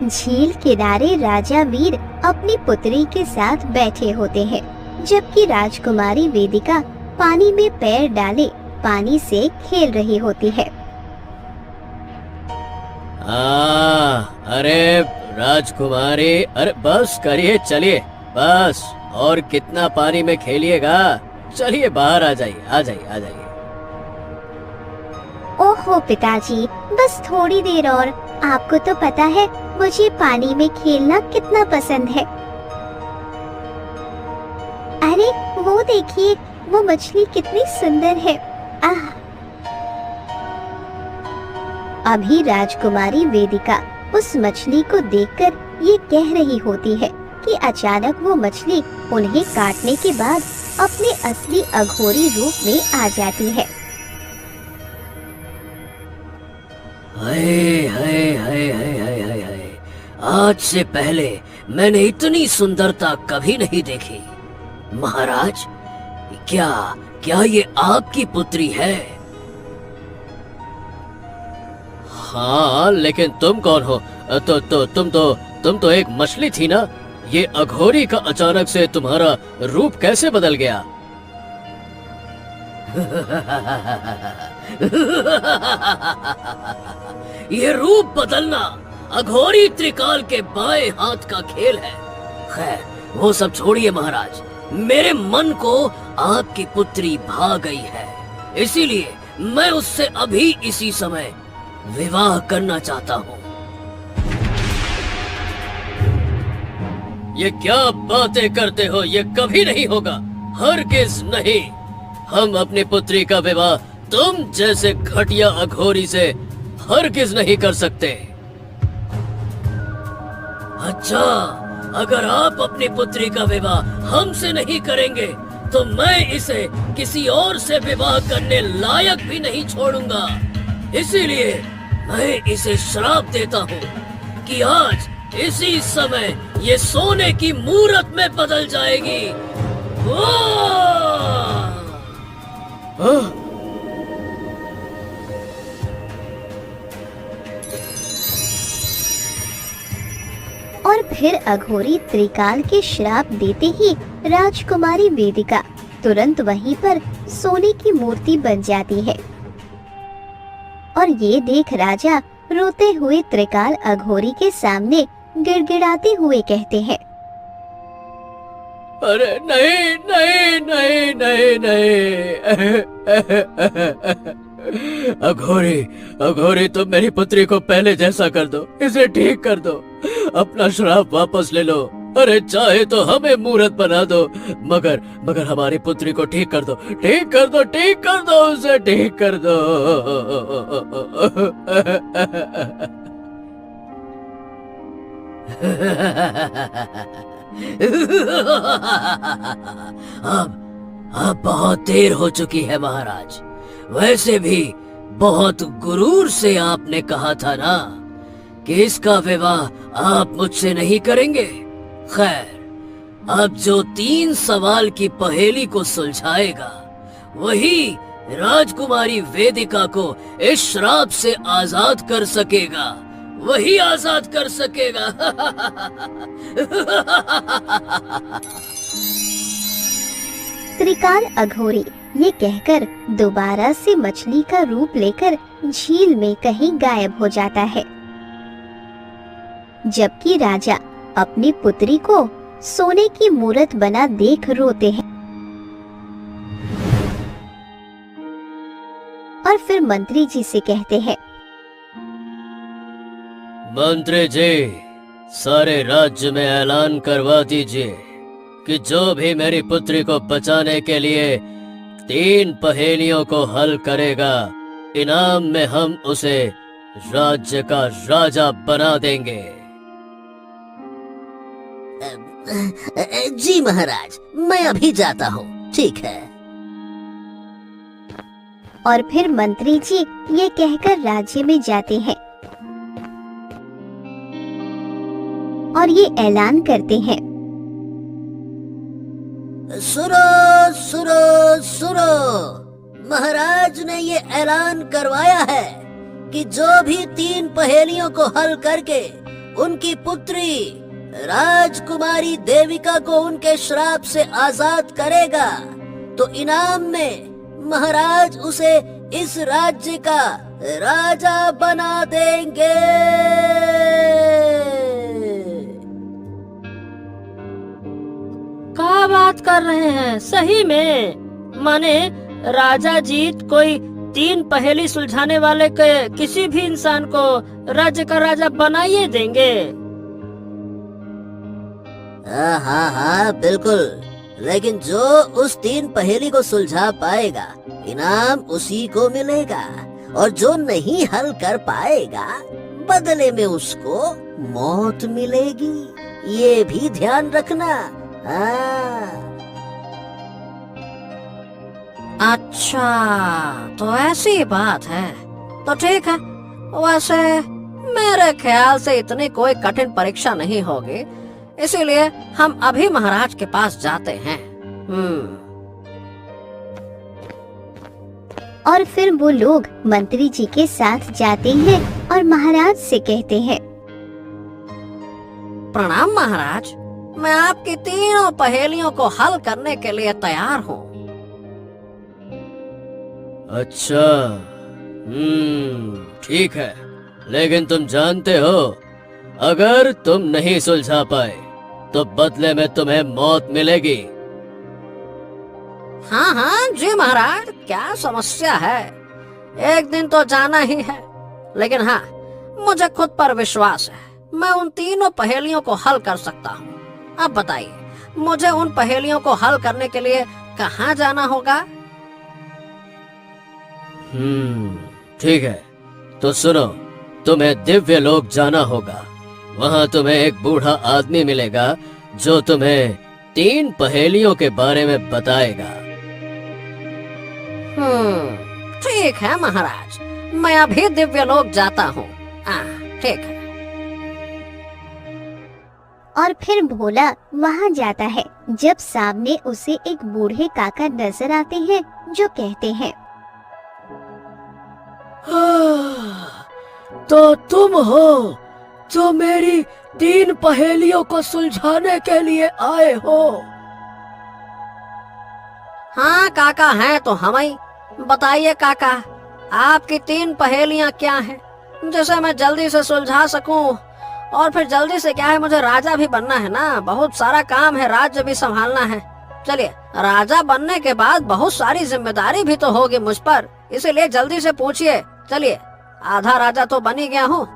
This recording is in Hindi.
झील किनारे राजा वीर अपनी पुत्री के साथ बैठे होते हैं, जबकि राजकुमारी वेदिका पानी में पैर डाले पानी से खेल रही होती है। अरे राजकुमारी, अरे बस करिए, चलिए बस। और कितना पानी में खेलिएगा? चलिए बाहर आ जाइए, आ जाइए, आ जाइए। ओहो पिताजी, बस थोड़ी देर और। आपको तो पता है मुझे पानी में खेलना कितना पसंद है। अरे वो देखिए, वो मछली कितनी सुंदर है। आह! अभी राजकुमारी वेदिका उस मछली को देखकर ये कह रही होती है कि अचानक वो मछली उन्हें काटने के बाद अपने असली अघोरी रूप में आ जाती है। हाय हाय हाय हाय हाय हाय हाय, आज से पहले मैंने इतनी सुंदरता कभी नहीं देखी। महाराज, क्या क्या ये आपकी पुत्री है? हाँ, लेकिन तुम कौन हो? तुम तो एक मछली थी ना। ये अघोरी का अचानक से तुम्हारा रूप कैसे बदल गया? ये रूप बदलना अघोरी त्रिकाल के बाएं हाथ का खेल है। खैर, वो सब छोड़िए महाराज। मेरे मन को आपकी पुत्री भा गई है, इसीलिए मैं उससे अभी इसी समय विवाह करना चाहता हूँ। ये क्या बातें करते हो? ये कभी नहीं होगा, हरगिज नहीं। हम अपनी पुत्री का विवाह तुम जैसे घटिया अघोरी से हरगिज नहीं कर सकते। अच्छा, अगर आप अपनी पुत्री का विवाह हमसे नहीं करेंगे तो मैं इसे किसी और से विवाह करने लायक भी नहीं छोड़ूंगा। इसीलिए मैं इसे श्राप देता हूँ कि आज इसी समय ये सोने की मूरत में बदल जाएगी। और फिर अघोरी त्रिकाल के श्राप देते ही राजकुमारी वेदिका तुरंत वहीं पर सोने की मूर्ति बन जाती है। और ये देख राजा रोते हुए त्रिकाल अघोरी के सामने गिड़गिड़ाते हुए कहते हैं, अरे नहीं नहीं नहीं नहीं नहीं। अघोरी, अघोरी, तुम मेरी पुत्री को पहले जैसा कर दो, इसे ठीक कर दो, अपना श्राप वापस ले लो। अरे चाहे तो हमें मूर्त बना दो, मगर हमारी पुत्री को ठीक कर दो, ठीक कर दो, ठीक कर दो, उसे ठीक कर दो। अब बहुत देर हो चुकी है महाराज। वैसे भी बहुत गुरूर से आपने कहा था ना कि इसका विवाह आप मुझसे नहीं करेंगे। खैर, अब जो 3 सवाल की पहेली को सुलझाएगा वही राजकुमारी वेदिका को इस श्राप से आजाद कर सकेगा, वही आजाद कर सकेगा। त्रिकाल अघोरी ये कहकर दोबारा से मछली का रूप लेकर झील में कहीं गायब हो जाता है, जबकि राजा अपनी पुत्री को सोने की मूरत बना देख रोते हैं। और फिर मंत्री जी से कहते हैं, मंत्री जी, सारे राज्य में ऐलान करवा दीजिए कि जो भी मेरी पुत्री को बचाने के लिए 3 पहेलियों को हल करेगा, इनाम में हम उसे राज्य का राजा बना देंगे। जी महाराज, मैं अभी जाता हूँ। ठीक है। और फिर मंत्री जी ये कहकर राज्य में जाते हैं और ये ऐलान करते हैं, सुनो सुनो सुनो, महाराज ने ये ऐलान करवाया है कि जो भी 3 पहेलियों को हल करके उनकी पुत्री राजकुमारी देविका को उनके श्राप से आजाद करेगा तो इनाम में महाराज उसे इस राज्य का राजा बना देंगे। क्या बात कर रहे हैं? सही में? माने राजा जीत कोई 3 पहेली सुलझाने वाले के किसी भी इंसान को राज्य का राजा बनाइए देंगे? हाँ हाँ बिल्कुल, लेकिन जो उस 3 पहेली को सुलझा पाएगा इनाम उसी को मिलेगा, और जो नहीं हल कर पाएगा बदले में उसको मौत मिलेगी। ये भी ध्यान रखना। हाँ। अच्छा, तो ऐसी बात है। तो ठीक है, वैसे मेरे ख्याल से इतनी कोई कठिन परीक्षा नहीं होगी, इसीलिए हम अभी महाराज के पास जाते हैं। और फिर वो लोग मंत्री जी के साथ जाते हैं और महाराज से कहते हैं, प्रणाम महाराज, मैं आपकी तीनों पहेलियों को हल करने के लिए तैयार हूँ। अच्छा, ठीक है, लेकिन तुम जानते हो अगर तुम नहीं सुलझा पाए तो बदले में तुम्हें मौत मिलेगी। हाँ हाँ जी महाराज, क्या समस्या है? एक दिन तो जाना ही है, लेकिन हाँ, मुझे खुद पर विश्वास है, मैं उन तीनों पहेलियों को हल कर सकता हूँ। अब बताइए, मुझे उन पहेलियों को हल करने के लिए कहाँ जाना होगा? ठीक है, तो सुनो, तुम्हें दिव्य लोक जाना होगा। वहाँ तुम्हें एक बूढ़ा आदमी मिलेगा जो तुम्हें 3 पहेलियों के बारे में बताएगा। ठीक है महाराज, मैं अभी दिव्य लोक जाता हूँ। ठीक है। और फिर भोला वहाँ जाता है। जब सामने उसे एक बूढ़े काका नजर आते हैं जो कहते हैं, तो तुम हो जो मेरी 3 पहेलियों को सुलझाने के लिए आए हो? हाँ काका, हैं तो हम ही। बताइए काका, आपकी 3 पहेलियाँ क्या हैं, जिसे मैं जल्दी से सुलझा सकूं? और फिर जल्दी से क्या है, मुझे राजा भी बनना है ना, बहुत सारा काम है, राज्य भी संभालना है। चलिए, राजा बनने के बाद बहुत सारी जिम्मेदारी भी तो होगी मुझ पर, इसीलिए जल्दी से पूछिए। चलिए, आधा राजा तो बन ही गया हूँ,